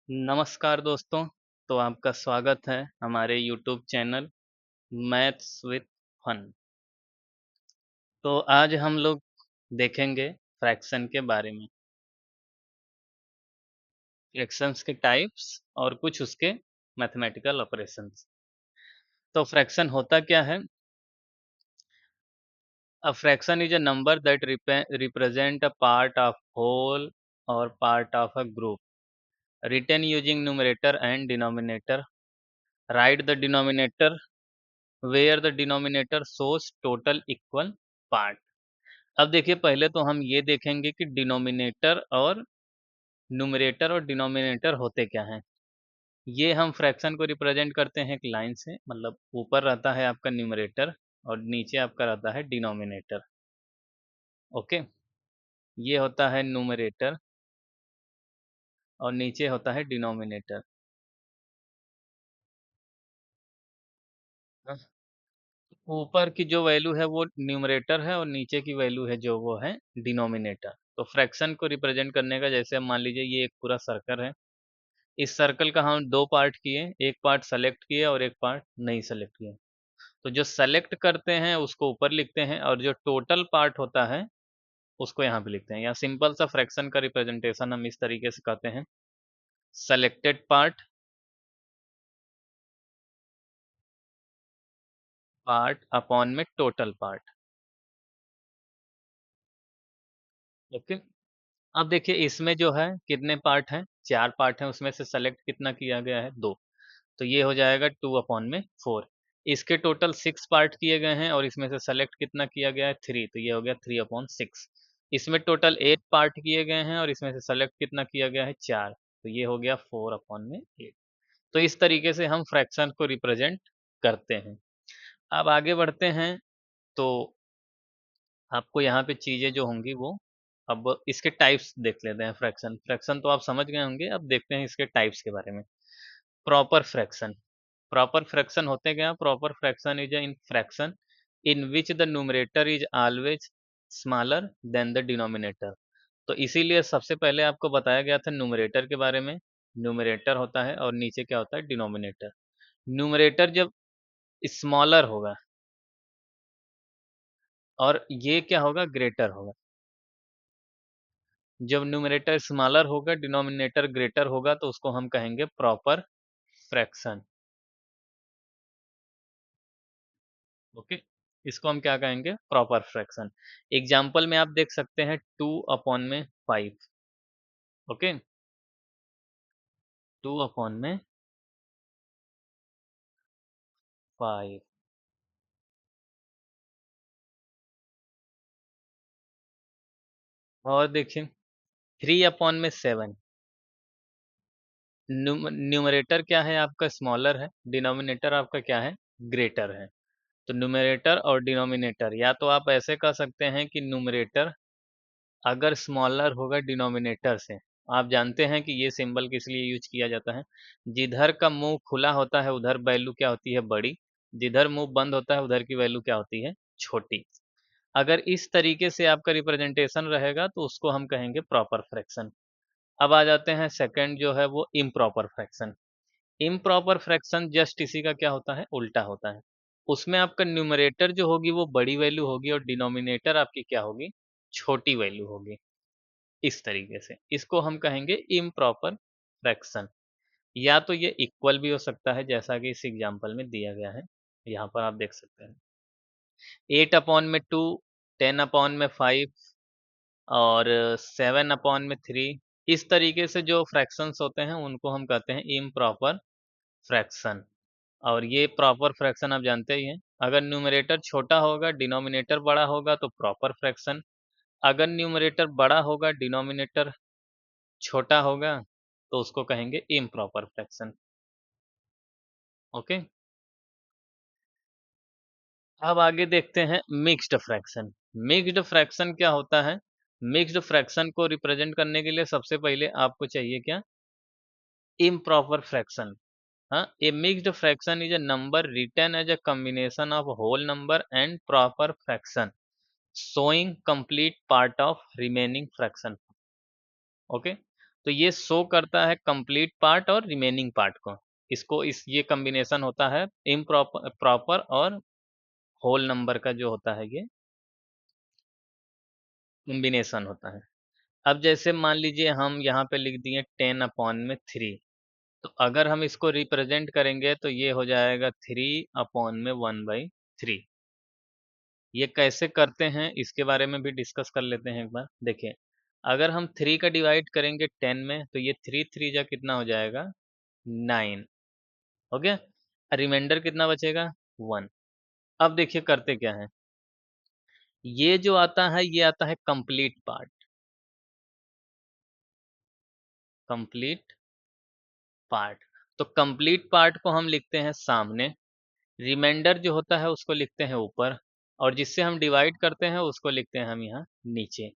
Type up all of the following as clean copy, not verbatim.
नमस्कार दोस्तों। तो आपका स्वागत है हमारे YouTube channel maths with fun. तो आज हम लोग देखेंगे फ्रैक्शन के बारे में, फ्रैक्शंस के टाइप्स और कुछ उसके मैथमेटिकल ऑपरेशंस। तो फ्रैक्शन होता क्या है? A fraction is a number that represents a part of whole और part of a group written using numerator and denominator. Right the denominator where the denominator shows total equal part. अब देखिए, पहले तो हम ये देखेंगे कि डिनोमिनेटर और न्यूमरेटर और डिनोमिनेटर होते क्या हैं। ये हम फ्रैक्शन को रिप्रेजेंट करते हैं एक लाइन से, मतलब ऊपर रहता है आपका न्यूमरेटर और नीचे आपका रहता है डिनोमिनेटर। ओके, ये होता है न्यूमरेटर और नीचे होता है डिनोमिनेटर। ऊपर की जो वैल्यू है वो न्यूमरेटर है और नीचे की वैल्यू है जो वो है डिनोमिनेटर। तो फ्रैक्शन को रिप्रेजेंट करने का, जैसे मान लीजिए ये एक पूरा सर्कल है। इस सर्कल का हम दो पार्ट किए, एक पार्ट सेलेक्ट किए और एक पार्ट नहीं सेलेक्ट किए। तो जो सेलेक्ट करते हैं उसको ऊपर लिखते हैं और जो टोटल पार्ट होता है उसको यहाँ पे लिखते हैं। या सिंपल सा फ्रैक्शन का रिप्रेजेंटेशन हम इस तरीके से कहते हैं, सेलेक्टेड पार्ट, पार्ट अपॉन में टोटल पार्ट। ओके। अब देखिए, इसमें जो है कितने पार्ट हैं? चार पार्ट हैं, उसमें से सेलेक्ट कितना किया गया है? दो। तो ये हो जाएगा 2/4। इसके टोटल 6 पार्ट किए गए हैं और इसमें से सेलेक्ट कितना किया गया है? 3। तो ये हो गया 3/6। इसमें टोटल 8 पार्ट किए गए हैं और इसमें से सेलेक्ट कितना किया गया है? 4। तो ये हो गया 4/8। तो इस तरीके से हम फ्रैक्शन को रिप्रेजेंट करते हैं। अब आगे बढ़ते हैं तो आपको यहाँ पे चीज़ें जो होंगी वो, अब इसके टाइप्स देख लेते हैं। फ्रैक्शन फ्रैक्शन तो आप समझ गए होंगे, अब देखते हैं इसके टाइप्स के बारे में। Proper fraction. प्रॉपर फ्रैक्शन होते क्या? Proper fraction is in fraction in which the numerator is always smaller than the denominator. तो इसीलिए सबसे पहले आपको बताया गया था न्यूमरेटर के बारे में। न्यूमरेटर होता है और नीचे क्या होता है? डिनोमिनेटर। न्यूमरेटर जब स्मॉलर होगा और ये क्या होगा? ग्रेटर होगा। जब न्यूमरेटर स्मॉलर होगा, डिनोमिनेटर ग्रेटर होगा, तो उसको हम कहेंगे प्रॉपर फ्रैक्शन। ओके, इसको हम क्या कहेंगे? Proper fraction. एग्जाम्पल में आप देख सकते हैं 2/5। ओके, 2/5। और देखिए 3/7। न्यूमरेटर क्या है आपका? स्मॉलर है। डिनोमिनेटर आपका क्या है? ग्रेटर है। तो न्यूमरेटर और डिनोमिनेटर, या तो आप ऐसे कह सकते हैं कि न्यूमरेटर अगर स्मॉलर होगा डिनोमिनेटर से, आप जानते हैं कि ये सिंबल किस लिए यूज किया जाता है। जिधर का मुंह खुला होता है उधर वैल्यू क्या होती है? बड़ी। जिधर मुंह बंद होता है उधर की वैल्यू क्या होती है? छोटी। अगर इस तरीके से आपका रिप्रेजेंटेशन रहेगा तो उसको हम कहेंगे प्रॉपर फ्रैक्शन। अब आ जाते हैं सेकंड जो है वो improper fraction. Improper fraction just इसी का क्या होता है? उल्टा होता है। उसमें आपका न्यूमरेटर जो होगी वो बड़ी वैल्यू होगी और डिनोमिनेटर आपकी क्या होगी? छोटी वैल्यू होगी। इस तरीके से इसको हम कहेंगे इम्प्रॉपर फ्रैक्शन। या तो ये इक्वल भी हो सकता है, जैसा कि इस एग्जांपल में दिया गया है। यहाँ पर आप देख सकते हैं 8/2, 10/5 और 7/3। इस तरीके से जो फ्रैक्शंस होते हैं उनको हम कहते हैं इम्प्रॉपर फ्रैक्शन। और ये प्रॉपर फ्रैक्शन आप जानते ही हैं। अगर न्यूमरेटर छोटा होगा, डिनोमिनेटर बड़ा होगा तो प्रॉपर फ्रैक्शन। अगर न्यूमरेटर बड़ा होगा, डिनोमिनेटर छोटा होगा, तो उसको कहेंगे इम्प्रॉपर फ्रैक्शन। ओके। अब आगे देखते हैं मिक्स्ड फ्रैक्शन। मिक्स्ड फ्रैक्शन क्या होता है? मिक्स्ड फ्रैक्शन को रिप्रेजेंट करने के लिए सबसे पहले आपको चाहिए क्या? Improper fraction. हाँ, a mixed fraction is a number written as a combination of whole number and proper fraction showing complete part of remaining fraction. Okay. तो ये शो करता है कंप्लीट पार्ट और रिमेनिंग पार्ट को। इसको इस ये कॉम्बिनेशन होता है इम्प्रॉपर प्रॉपर और होल नंबर का जो होता है ये कॉम्बिनेशन होता है। अब जैसे मान लीजिए हम यहाँ पे लिख दिए 10/3, तो अगर हम इसको रिप्रेजेंट करेंगे तो ये हो जाएगा 3/1/3। ये कैसे करते हैं इसके बारे में भी डिस्कस कर लेते हैं एक बार। देखिए, अगर हम 3 का डिवाइड करेंगे 10 में तो ये 3 3 जा कितना हो जाएगा 9, हो गया। रिमाइंडर कितना बचेगा 1। अब देखिए करते क्या है, ये जो आता है ये आता है कंप्लीट पार्ट, कंप्लीट पार्ट। तो कंप्लीट पार्ट को हम लिखते हैं सामने, रिमाइंडर जो होता है उसको लिखते हैं ऊपर, और जिससे हम डिवाइड करते हैं उसको लिखते हैं हम यहाँ नीचे।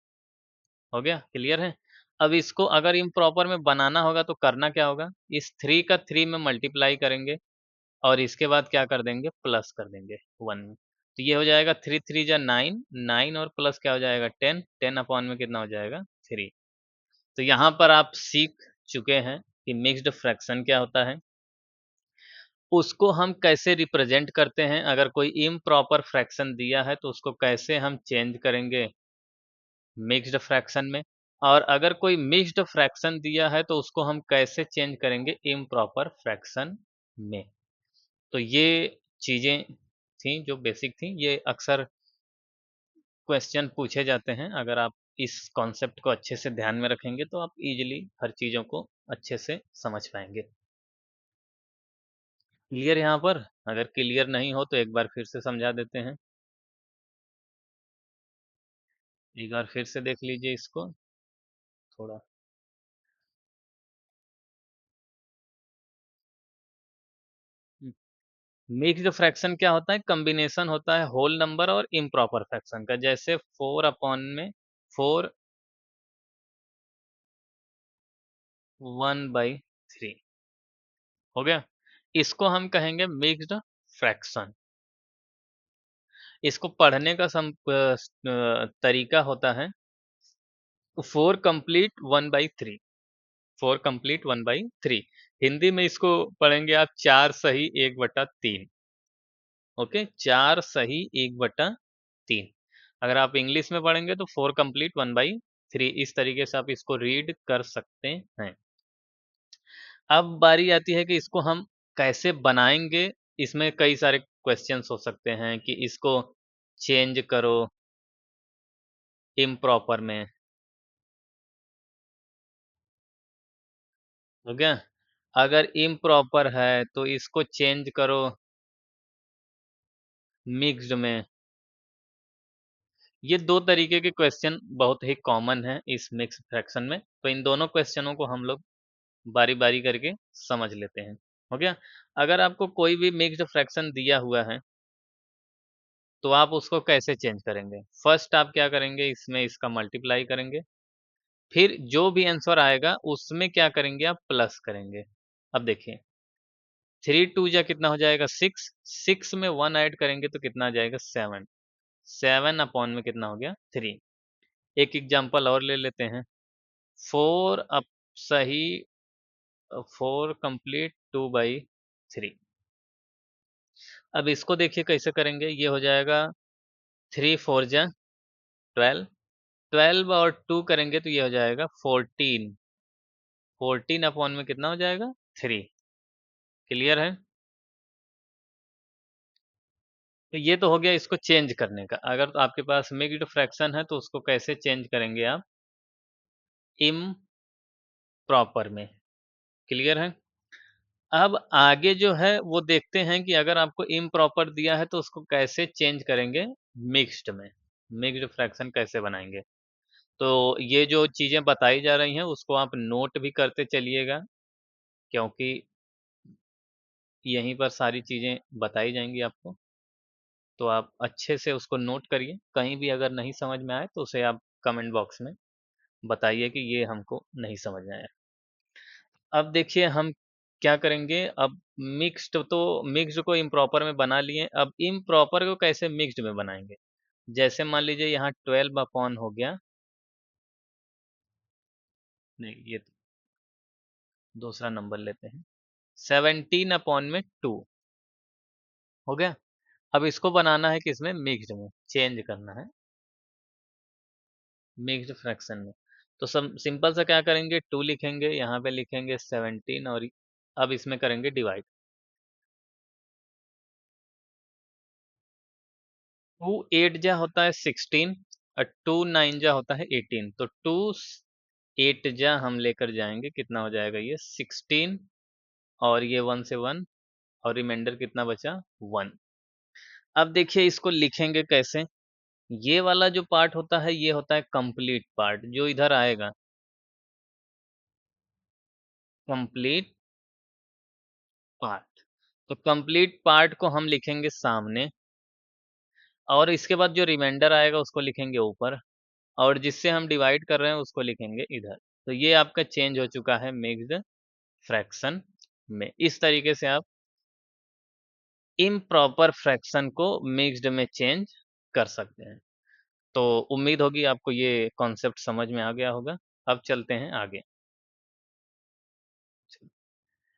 हो गया, क्लियर है। अब इसको अगर इम्प्रॉपर में बनाना होगा तो करना क्या होगा, इस 3 का 3 में मल्टीप्लाई करेंगे और इसके बाद क्या कर देंगे, प्लस कर देंगे 1 में। तो ये हो जाएगा 3 3 जा 9, 9 और प्लस क्या हो जाएगा 10, 10 अपॉन में कितना हो जाएगा 3। तो यहाँ पर आप सीख चुके हैं कि मिक्स्ड फ्रैक्शन क्या होता है, उसको हम कैसे रिप्रेजेंट करते हैं। अगर कोई इम्प्रॉपर फ्रैक्शन दिया है तो उसको कैसे हम चेंज करेंगे मिक्स्ड फ्रैक्शन में, और अगर कोई मिक्स्ड फ्रैक्शन दिया है तो उसको हम कैसे चेंज करेंगे इम्प्रॉपर फ्रैक्शन में। तो ये चीज़ें थी जो बेसिक थी, ये अक्सर क्वेश्चन पूछे जाते हैं। अगर आप इस कॉन्सेप्ट को अच्छे से ध्यान में रखेंगे तो आप इजीली हर चीज़ों को अच्छे से समझ पाएंगे। क्लियर यहाँ पर? अगर क्लियर नहीं हो तो एक बार फिर से समझा देते हैं, एक बार फिर से देख लीजिए इसको थोड़ा। मिक्स्ड फ्रैक्शन क्या होता है, कॉम्बिनेशन होता है होल नंबर और इम्प्रॉपर फ्रैक्शन का। जैसे 4/1/3 हो गया, इसको हम कहेंगे मिक्स्ड फ्रैक्शन। इसको पढ़ने का तरीका होता है 4 कंप्लीट 1/3, 4 कंप्लीट 1/3। हिंदी में इसको पढ़ेंगे आप 4 सही 1/3। ओके, 4 सही 1/3। अगर आप इंग्लिश में पढ़ेंगे तो 4 कंप्लीट 1/3, इस तरीके से आप इसको रीड कर सकते हैं। अब बारी आती है कि इसको हम कैसे बनाएंगे। इसमें कई सारे क्वेश्चंस हो सकते हैं कि इसको चेंज करो इम्प्रॉपर में, हो गया। अगर इम्प्रॉपर है तो इसको चेंज करो मिक्स्ड में। ये दो तरीके के क्वेश्चन बहुत ही कॉमन है इस मिक्स फ्रैक्शन में, तो इन दोनों क्वेश्चनों को हम लोग बारी बारी करके समझ लेते हैं। हो गया। अगर आपको कोई भी मिक्स्ड फ्रैक्शन दिया हुआ है तो आप उसको कैसे चेंज करेंगे, फर्स्ट आप क्या करेंगे, इसमें इसका मल्टीप्लाई करेंगे, फिर जो भी आंसर आएगा उसमें क्या करेंगे आप प्लस करेंगे। अब देखिए 3 2 जा कितना हो जाएगा 6, 6 में 1 ऐड करेंगे तो कितना आ जाएगा 7, 7 अपॉन में कितना हो गया 3। एक एग्जांपल और ले लेते हैं, 4 अप सही 4 कंप्लीट 2/3। अब इसको देखिए कैसे करेंगे, ये हो जाएगा 3 4 जा 12, 12 और 2 करेंगे तो ये हो जाएगा 14, 14 अपॉन में कितना हो जाएगा 3। क्लियर है? तो ये तो हो गया इसको चेंज करने का। अगर तो आपके पास मिक्स्ड फ्रैक्शन है तो उसको कैसे चेंज करेंगे आप इम प्रॉपर में। क्लियर है? अब आगे जो है वो देखते हैं कि अगर आपको इम्प्रॉपर दिया है तो उसको कैसे चेंज करेंगे मिक्स्ड में, मिक्स्ड फ्रैक्शन कैसे बनाएंगे। तो ये जो चीज़ें बताई जा रही हैं उसको आप नोट भी करते चलिएगा, क्योंकि यहीं पर सारी चीज़ें बताई जाएंगी आपको। तो आप अच्छे से उसको नोट करिए, कहीं भी अगर नहीं समझ में आए तो उसे आप कमेंट बॉक्स में बताइए कि ये हमको नहीं समझ में आया। अब देखिए हम क्या करेंगे, अब मिक्स्ड को इम्प्रॉपर में बना लिए, अब इम्प्रॉपर को कैसे मिक्स्ड में बनाएंगे। जैसे मान लीजिए यहाँ 12 अपॉन हो गया, नहीं ये दूसरा नंबर लेते हैं, 17/2 हो गया। अब इसको बनाना है किसमें, मिक्स्ड में, चेंज करना है मिक्स्ड फ्रैक्शन में। तो सब सिंपल सा क्या करेंगे, 2 लिखेंगे, यहाँ पे लिखेंगे 17 और अब इसमें करेंगे डिवाइड। 2 8 जा होता है 16 और 2 9 जा होता है 18, तो 2 8 जा हम लेकर जाएंगे, कितना हो जाएगा ये 16, और ये 1 से 1, और रिमाइंडर कितना बचा 1। अब देखिए इसको लिखेंगे कैसे, ये वाला जो पार्ट होता है ये होता है कंप्लीट पार्ट, जो इधर आएगा कंप्लीट पार्ट, तो कंप्लीट पार्ट को हम लिखेंगे सामने, और इसके बाद जो रिमाइंडर आएगा उसको लिखेंगे ऊपर, और जिससे हम डिवाइड कर रहे हैं उसको लिखेंगे इधर। तो ये आपका चेंज हो चुका है मिक्स्ड फ्रैक्शन में। इस तरीके से आप इम्प्रॉपर फ्रैक्शन को मिक्स्ड में चेंज कर सकते हैं। तो उम्मीद होगी आपको ये कॉन्सेप्ट समझ में आ गया होगा। अब चलते हैं आगे।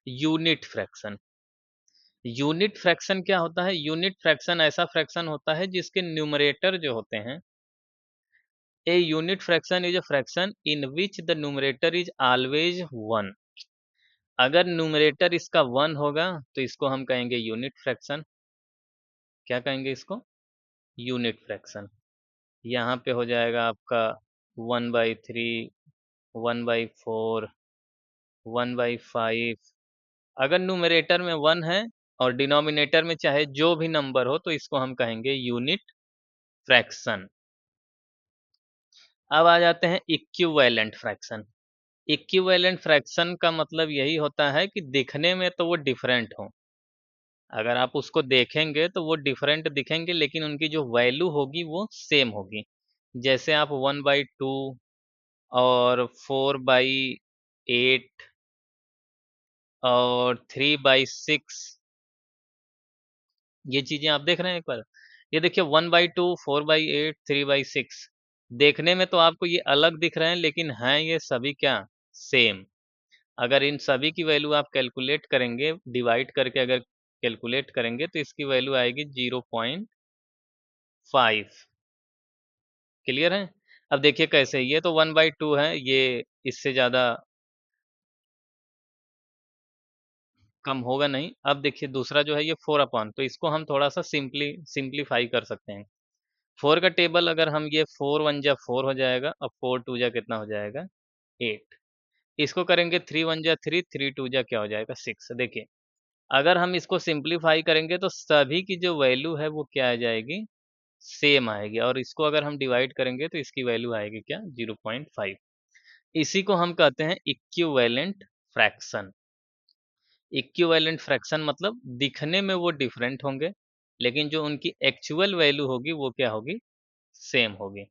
Unit fraction. यूनिट फ्रैक्शन क्या होता है, यूनिट फ्रैक्शन ऐसा फ्रैक्शन होता है जिसके न्यूमरेटर जो होते हैं, a unit fraction is a fraction in which the numerator is always 1। अगर न्यूमरेटर इसका 1 होगा तो इसको हम कहेंगे यूनिट फ्रैक्शन। क्या कहेंगे इसको, यूनिट फ्रैक्शन। यहाँ पे हो जाएगा आपका 1/3, 1/4, 1/5। अगर न्यूमरेटर में 1 है और डिनोमिनेटर में चाहे जो भी नंबर हो तो इसको हम कहेंगे यूनिट फ्रैक्शन। अब आ जाते हैं इक्विवेलेंट फ्रैक्शन। इक्विवेलेंट फ्रैक्शन का मतलब यही होता है कि दिखने में तो वो डिफरेंट हो, अगर आप उसको देखेंगे तो वो डिफरेंट दिखेंगे, लेकिन उनकी जो वैल्यू होगी वो सेम होगी। जैसे आप 1/2 और 4/8 और 3/6, ये चीजें आप देख रहे हैं एक बार। ये देखिए 1/2, 4/8, 3/6, देखने में तो आपको ये अलग दिख रहे हैं, लेकिन हैं ये सभी क्या, सेम। अगर इन सभी की वैल्यू आप कैलकुलेट करेंगे, डिवाइड करके अगर कैलकुलेट करेंगे तो इसकी वैल्यू आएगी 0.5। क्लियर है। अब देखिए कैसे, ये तो 1/2 है, ये इससे ज्यादा कम होगा नहीं। अब देखिए दूसरा जो है ये 4/, तो इसको हम थोड़ा सा सिंप्लीफाई कर सकते हैं। 4 का टेबल अगर हम, ये 4 1 जा 4 हो जाएगा, अब 4 2 जा कितना हो जाएगा 8। इसको करेंगे 3 1 जा 3, 3 2 जा क्या हो जाएगा 6। देखिए अगर हम इसको सिंप्लीफाई करेंगे तो सभी की जो वैल्यू है वो क्या आ जाएगी, सेम आएगी, और इसको अगर हम डिवाइड करेंगे तो इसकी वैल्यू आएगी क्या 0.5। इसी को हम कहते हैं इक्विवेलेंट फ्रैक्शन। इक्विवेलेंट फ्रैक्शन मतलब दिखने में वो डिफरेंट होंगे, लेकिन जो उनकी एक्चुअल वैल्यू होगी वो क्या होगी, सेम होगी।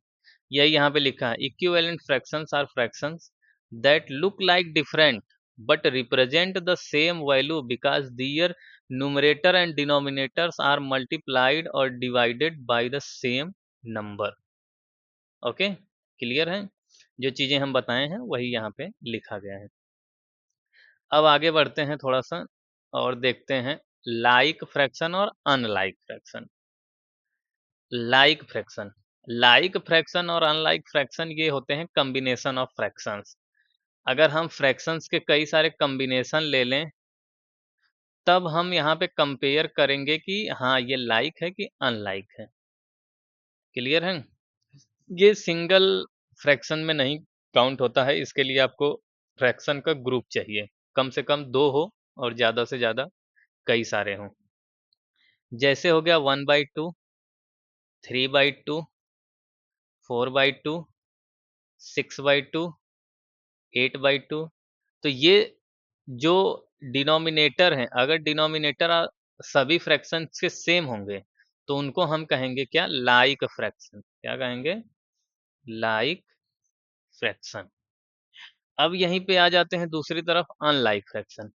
यही यहाँ पे लिखा है, equivalent fractions are fractions that look like different but represent the same value because their numerator and denominators are multiplied or divided by the same number। Okay, clear है। जो चीजें हम बताए हैं वही यहाँ पे लिखा गया है। अब आगे बढ़ते हैं थोड़ा सा और देखते हैं लाइक फ्रैक्शन और unlike fraction. Like fraction, like fraction और अनलाइक फ्रैक्शन ये होते हैं कॉम्बिनेशन ऑफ फ्रैक्शंस। अगर हम फ्रैक्शंस के कई सारे कॉम्बिनेशन ले लें तब हम यहाँ पे कंपेयर करेंगे कि हाँ ये लाइक है कि अनलाइक है। क्लियर है। ये सिंगल फ्रैक्शन में नहीं काउंट होता है, इसके लिए आपको फ्रैक्शन का ग्रुप चाहिए, कम से कम 2 हो और ज्यादा से ज्यादा कई सारे हों। जैसे हो गया 1/2, 3/2, 4/2, 6/2, 8/2। तो ये जो डिनोमिनेटर हैं, अगर डिनोमिनेटर सभी फ्रैक्शन के सेम होंगे तो उनको हम कहेंगे क्या, लाइक फ्रैक्शन। क्या कहेंगे, लाइक फ्रैक्शन। अब यहीं पे आ जाते हैं दूसरी तरफ अनलाइक फ्रैक्शन।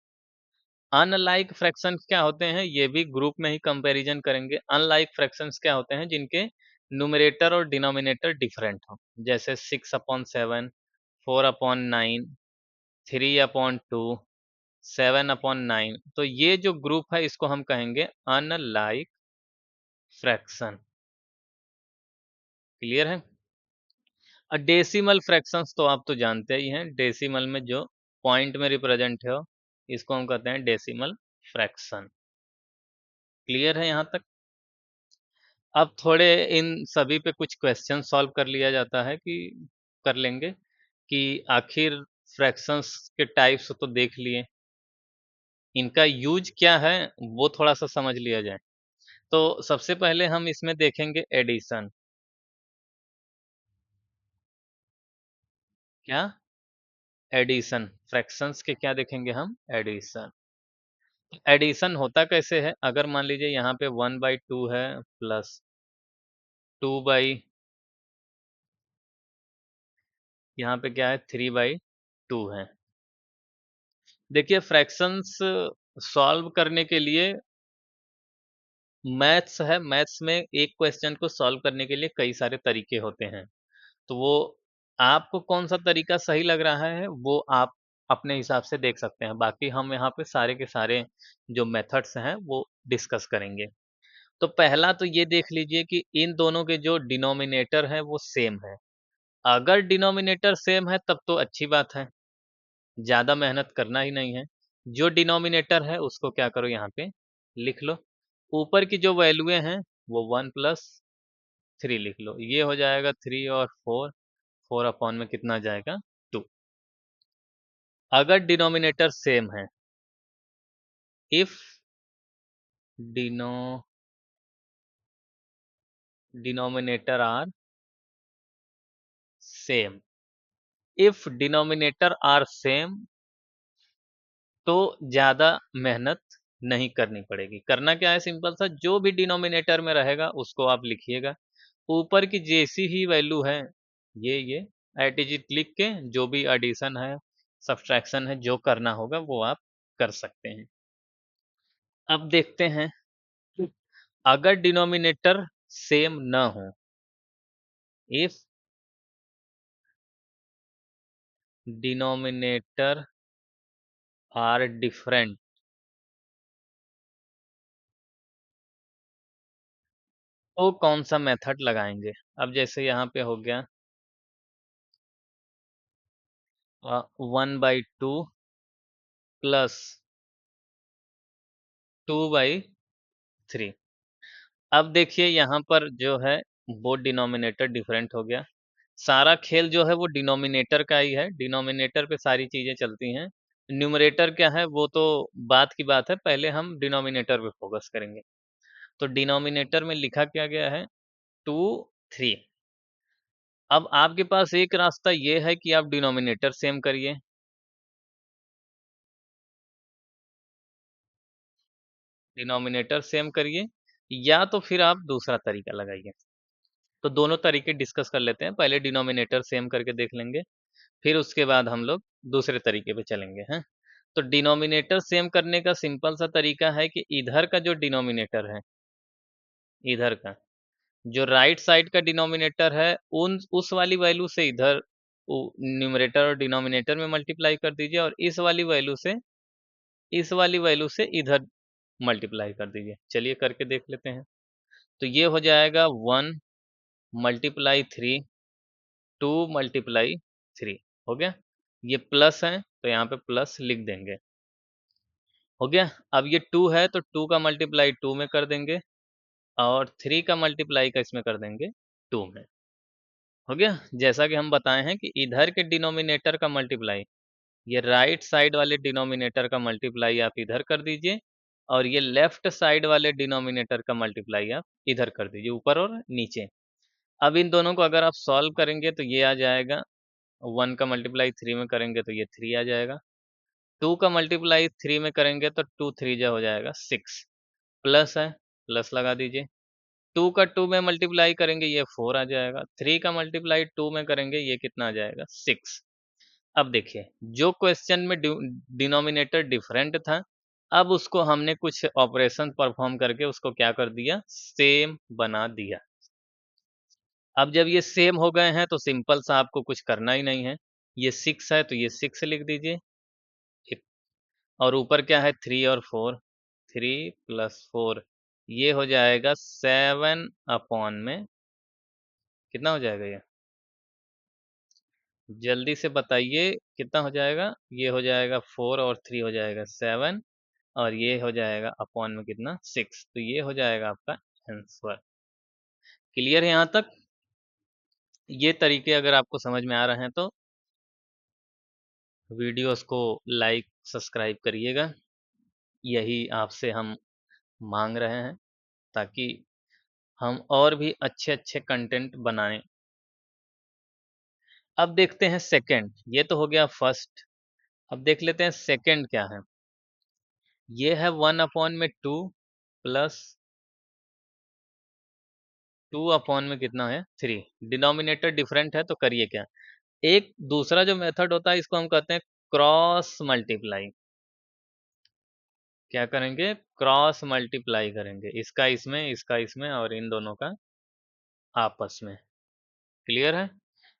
अनलाइक फ्रैक्शन क्या होते हैं, ये भी ग्रुप में ही कंपैरिजन करेंगे। अनलाइक फ्रैक्शंस क्या होते हैं, जिनके न्यूमरेटर और डिनोमिनेटर डिफरेंट हो, जैसे 6/7, 4/9, 3/2, 7/9। तो ये जो ग्रुप है इसको हम कहेंगे अनलाइक फ्रैक्शन। क्लियर है? डेसिमल फ्रैक्शंस तो आप तो जानते ही हैं, डेसिमल में जो पॉइंट में रिप्रेजेंट हो इसको हम कहते हैं डेसिमल फ्रैक्शन। क्लियर है यहाँ तक? अब थोड़े इन सभी पे कुछ क्वेश्चन सॉल्व कर लिया जाता है कि कर लेंगे कि आखिर फ्रैक्शंस के टाइप्स तो देख लिए, इनका यूज क्या है वो थोड़ा सा समझ लिया जाए। तो सबसे पहले हम इसमें देखेंगे एडिशन। क्या? एडिशन, फ्रैक्शंस के क्या देखेंगे हम? एडिशन। एडिशन होता कैसे है? अगर मान लीजिए यहाँ पे 1/2 है प्लस 2 यहाँ पे क्या है 3/2 है। देखिए फ्रैक्शंस सॉल्व करने के लिए मैथ्स है, मैथ्स में एक क्वेश्चन को सॉल्व करने के लिए कई सारे तरीके होते हैं। तो वो आपको कौन सा तरीका सही लग रहा है वो आप अपने हिसाब से देख सकते हैं। बाकी हम यहाँ पे सारे के सारे जो मेथड्स हैं वो डिस्कस करेंगे। तो पहला तो ये देख लीजिए कि इन दोनों के जो डिनोमिनेटर है वो सेम है। अगर डिनोमिनेटर सेम है तब तो अच्छी बात है, ज़्यादा मेहनत करना ही नहीं है। जो डिनोमिनेटर है उसको क्या करो यहाँ पे लिख लो। ऊपर की जो वैल्यूएँ हैं वो 1+3 लिख लो। ये हो जाएगा 3 और 4, 4 अपॉन में कितना जाएगा 2। अगर डिनोमिनेटर सेम है, if deno denominator are same, if denominator are same तो ज़्यादा मेहनत नहीं करनी पड़ेगी। करना क्या है सिंपल सा, जो भी डिनोमिनेटर में रहेगा उसको आप लिखिएगा। ऊपर की जैसी ही वैल्यू है ये एट इज इट लिख के जो भी एडिशन है सब्ट्रैक्शन है जो करना होगा वो आप कर सकते हैं। अब देखते हैं अगर डिनोमिनेटर सेम न हो, इफ डिनोमिनेटर आर डिफरेंट, तो कौन सा मेथड लगाएंगे? अब जैसे यहाँ पे हो गया 1/2 प्लस 2/3। अब देखिए यहाँ पर जो है वो डिनोमिनेटर डिफरेंट हो गया। सारा खेल जो है वो डिनोमिनेटर का ही है, डिनोमिनेटर पे सारी चीजें चलती हैं। न्यूमरेटर क्या है वो तो बात की बात है, पहले हम डिनोमिनेटर पे फोकस करेंगे। तो डिनोमिनेटर में लिखा क्या गया है 2 3। अब आपके पास एक रास्ता ये है कि आप डिनोमिनेटर सेम करिए, डिनोमिनेटर सेम करिए, या तो फिर आप दूसरा तरीका लगाइए। तो दोनों तरीके डिस्कस कर लेते हैं, पहले डिनोमिनेटर सेम करके देख लेंगे, फिर उसके बाद हम लोग दूसरे तरीके पे चलेंगे हैं। तो डिनोमिनेटर सेम करने का सिंपल सा तरीका है कि इधर का जो डिनोमिनेटर है, इधर का जो राइट साइड का डिनोमिनेटर है उन उस वाली वैल्यू से इधर न्यूमरेटर और डिनोमिनेटर में मल्टीप्लाई कर दीजिए, और इस वाली वैल्यू से इधर मल्टीप्लाई कर दीजिए। चलिए करके देख लेते हैं। तो ये हो जाएगा 1 × 3, 2 × 3 हो गया। ये प्लस है तो यहाँ पे प्लस लिख देंगे, हो गया। अब ये 2 है तो 2 का मल्टीप्लाई 2 में कर देंगे, और 3 का मल्टीप्लाई का इसमें कर देंगे 2 में। हो गया। जैसा कि हम बताए हैं कि इधर के डिनोमिनेटर का मल्टीप्लाई, ये राइट साइड वाले डिनोमिनेटर का मल्टीप्लाई आप इधर कर दीजिए, और ये लेफ्ट साइड वाले डिनोमिनेटर का मल्टीप्लाई आप इधर कर दीजिए, ऊपर और नीचे। अब इन दोनों को अगर आप सॉल्व करेंगे तो ये आ जाएगा, 1 का मल्टीप्लाई 3 में करेंगे तो ये 3 आ जाएगा, 2 का मल्टीप्लाई 3 में करेंगे तो 2 3 जा हो जाएगा 6, प्लस है प्लस लगा दीजिए। 2 का 2 में मल्टीप्लाई करेंगे ये 4 आ जाएगा, 3 का मल्टीप्लाई 2 में करेंगे ये कितना आ जाएगा 6। अब देखिए जो क्वेश्चन में डिनोमिनेटर डिफरेंट था, अब उसको हमने कुछ ऑपरेशन परफॉर्म करके उसको क्या कर दिया, सेम बना दिया। अब जब ये सेम हो गए हैं तो सिंपल सा आपको कुछ करना ही नहीं है, ये 6 है तो ये 6 लिख दीजिए, और ऊपर क्या है 3 और 4, 3 + 4, ये हो जाएगा 7 अपॉन में कितना हो जाएगा ये? जल्दी से बताइए कितना हो जाएगा? ये हो जाएगा 4 और 3 हो जाएगा 7, और ये हो जाएगा अपॉन में कितना 6, तो ये हो जाएगा आपका आंसर। क्लियर है यहाँ तक? ये तरीके अगर आपको समझ में आ रहे हैं तो वीडियोस को लाइक सब्सक्राइब करिएगा, यही आपसे हम मांग रहे हैं, ताकि हम और भी अच्छे अच्छे कंटेंट बनाएं। अब देखते हैं सेकंड, ये तो हो गया फर्स्ट। अब देख लेते हैं सेकंड क्या है। ये है 1/2 प्लस 2 में कितना है 3। डिनोमिनेटर डिफरेंट है तो करिए क्या, एक दूसरा जो मेथड होता है इसको हम कहते हैं क्रॉस मल्टीप्लाई। क्या करेंगे? क्रॉस मल्टीप्लाई करेंगे, इसका इसमें और इन दोनों का आपस में। क्लियर है?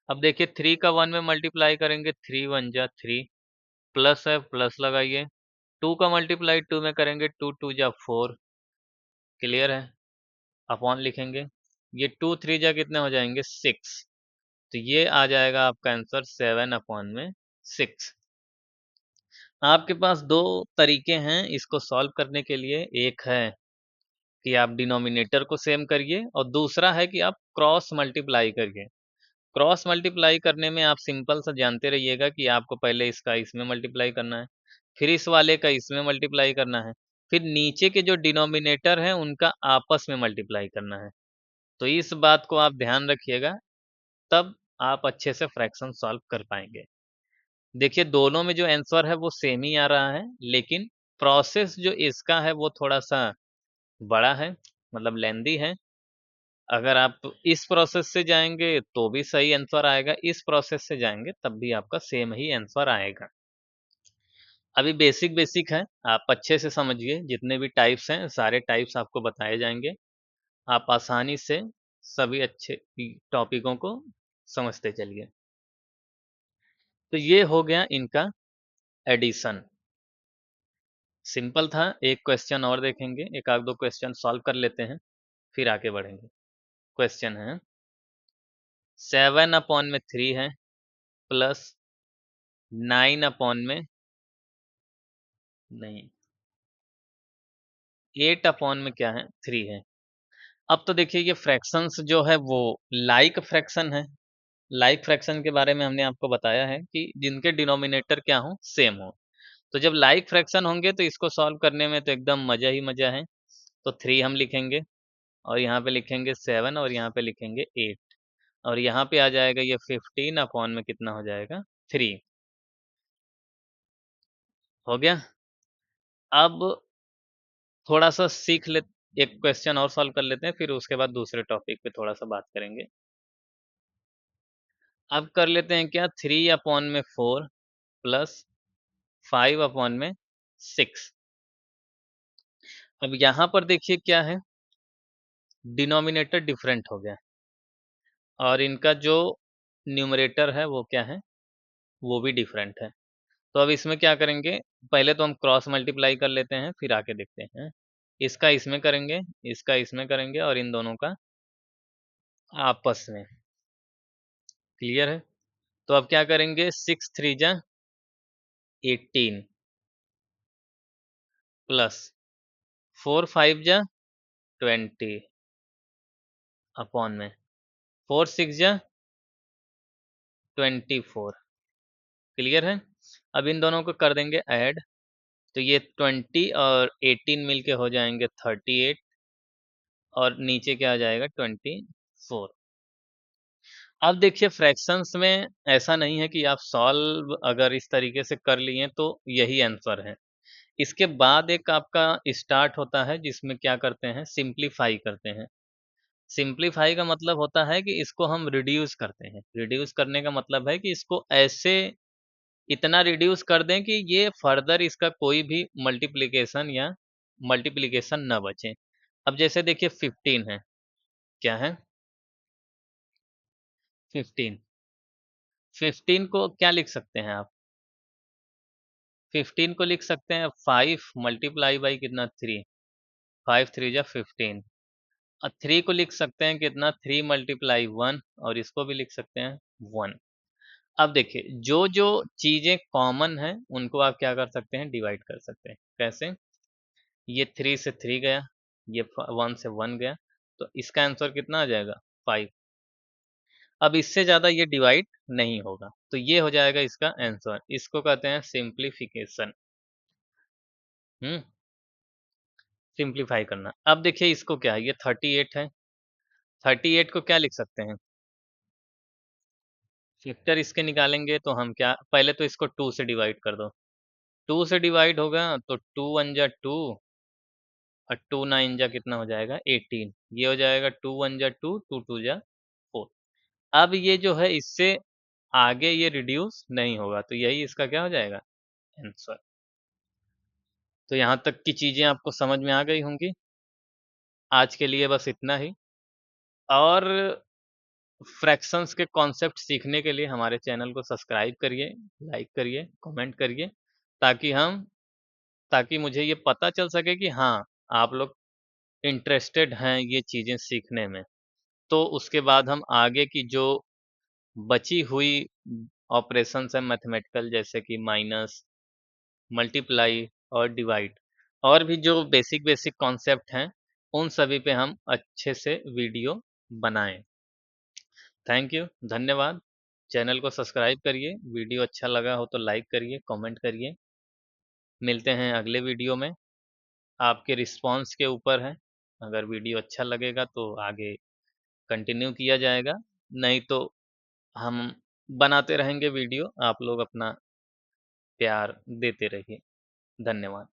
अब देखिए 3 का 1 में मल्टीप्लाई करेंगे, 3 1 जा 3, प्लस है प्लस लगाइए। 2 का मल्टीप्लाई 2 में करेंगे, 2 2 जा 4। क्लियर है? अपॉन लिखेंगे, ये 2 3 जा कितने हो जाएंगे 6, तो ये आ जाएगा आपका आंसर 7/6। आपके पास दो तरीके हैं इसको सॉल्व करने के लिए, एक है कि आप डिनोमिनेटर को सेम करिए और दूसरा है कि आप क्रॉस मल्टीप्लाई करिए। क्रॉस मल्टीप्लाई करने में आप सिंपल सा जानते रहिएगा कि आपको पहले इसका इसमें मल्टीप्लाई करना है, फिर इस वाले का इसमें मल्टीप्लाई करना है, फिर नीचे के जो डिनोमिनेटर हैं उनका आपस में मल्टीप्लाई करना है। तो इस बात को आप ध्यान रखिएगा, तब आप अच्छे से फ्रैक्शन सॉल्व कर पाएंगे। देखिए दोनों में जो आंसर है वो सेम ही आ रहा है, लेकिन प्रोसेस जो इसका है वो थोड़ा सा बड़ा है, मतलब लेंदी है। अगर आप इस प्रोसेस से जाएंगे तो भी सही आंसर आएगा, इस प्रोसेस से जाएंगे तब भी आपका सेम ही आंसर आएगा। अभी बेसिक बेसिक है, आप अच्छे से समझिए, जितने भी टाइप्स हैं सारे टाइप्स आपको बताए जाएंगे, आप आसानी से सभी अच्छे टॉपिकों को समझते चलिए। तो ये हो गया इनका एडिशन, सिंपल था। एक क्वेश्चन और देखेंगे, एक आध दो क्वेश्चन सॉल्व कर लेते हैं, फिर आगे बढ़ेंगे। क्वेश्चन है 7/3 है प्लस 9 नहीं 8 क्या है 3 है। अब तो देखिए ये फ्रैक्शंस जो है वो लाइक फ्रैक्शन है। लाइक फ्रैक्शन के बारे में हमने आपको बताया है कि जिनके डिनोमिनेटर क्या हो सेम हो। तो जब लाइक फ्रैक्शन होंगे तो इसको सॉल्व करने में तो एकदम मजा ही मजा है। तो 3 हम लिखेंगे, और यहाँ पे लिखेंगे 7, और यहाँ पे लिखेंगे 8, और यहाँ पे आ जाएगा ये 15 में कितना हो जाएगा 3। हो गया। अब थोड़ा सा सीख ले, एक क्वेश्चन और सॉल्व कर लेते हैं, फिर उसके बाद दूसरे टॉपिक पे थोड़ा सा बात करेंगे। अब कर लेते हैं क्या 3/4 प्लस 5/6। अब यहाँ पर देखिए क्या है, डिनोमिनेटर डिफरेंट हो गया और इनका जो न्यूमरेटर है वो क्या है, वो भी डिफरेंट है। तो अब इसमें क्या करेंगे, पहले तो हम क्रॉस मल्टीप्लाई कर लेते हैं, फिर आके देखते हैं। इसका इसमें करेंगे, इसका इसमें करेंगे, और इन दोनों का आपस में। क्लियर है? तो अब क्या करेंगे, 6 3 जा 18 प्लस 4 5 जा 20 अपॉन में 4 6 जा 24। क्लियर है? अब इन दोनों को कर देंगे ऐड, तो ये 20 और 18 मिलके हो जाएंगे 38, और नीचे क्या आ जाएगा 24। अब देखिए फ्रैक्शंस में ऐसा नहीं है कि आप सॉल्व अगर इस तरीके से कर लिए तो यही आंसर है। इसके बाद एक आपका स्टार्ट होता है जिसमें क्या करते हैं, सिंप्लीफाई करते हैं। सिंप्लीफाई का मतलब होता है कि इसको हम रिड्यूस करते हैं। रिड्यूस करने का मतलब है कि इसको ऐसे इतना रिड्यूस कर दें कि ये फर्दर इसका कोई भी मल्टीप्लिकेशन या मल्टीप्लिकेशन न बचे। अब जैसे देखिए 15 है, क्या है 15। 15 को क्या लिख सकते हैं आप, 15 को लिख सकते हैं 5 मल्टीप्लाई बाई कितना 3, 5 3 जा 15। और 3 को लिख सकते हैं कितना 3 मल्टीप्लाई 1, और इसको भी लिख सकते हैं 1। अब देखिए जो जो चीजें कॉमन हैं उनको आप क्या कर सकते हैं, डिवाइड कर सकते हैं। कैसे? ये 3 से 3 गया, ये 1 से 1 गया, तो इसका आंसर कितना आ जाएगा 5। अब इससे ज्यादा ये डिवाइड नहीं होगा, तो ये हो जाएगा इसका आंसर। इसको कहते हैं सिंप्लीफिकेशन। हम्म सिंप्लीफाई करना। अब देखिए इसको क्या है, ये 38 है, 38 को क्या लिख सकते हैं, फैक्टर इसके निकालेंगे तो हम क्या, पहले तो इसको 2 से डिवाइड कर दो, 2 से डिवाइड होगा तो 2 1 जा 2, और 2 9 जा कितना हो जाएगा 18। ये हो जाएगा 2 1 जा 2, 2 2 जा 4। अब ये जो है इससे आगे ये रिड्यूस नहीं होगा, तो यही इसका क्या हो जाएगा आंसर। तो यहाँ तक की चीजें आपको समझ में आ गई होंगी। आज के लिए बस इतना ही। और फ्रैक्शंस के कॉन्सेप्ट सीखने के लिए हमारे चैनल को सब्सक्राइब करिए, लाइक करिए, कमेंट करिए, ताकि हम ताकि मुझे ये पता चल सके कि हाँ, आप लोग इंटरेस्टेड हैं ये चीज़ें सीखने में। तो उसके बाद हम आगे की जो बची हुई ऑपरेशंस हैं मैथमेटिकल, जैसे कि माइनस, मल्टीप्लाई और डिवाइड, और भी जो बेसिक बेसिक कॉन्सेप्ट हैं, उन सभी पे हम अच्छे से वीडियो बनाएं। थैंक यू, धन्यवाद। चैनल को सब्सक्राइब करिए, वीडियो अच्छा लगा हो तो लाइक करिए, कमेंट करिए। मिलते हैं अगले वीडियो में। आपके रिस्पॉन्स के ऊपर है, अगर वीडियो अच्छा लगेगा तो आगे कंटिन्यू किया जाएगा, नहीं तो हम बनाते रहेंगे वीडियो। आप लोग अपना प्यार देते रहिए। धन्यवाद।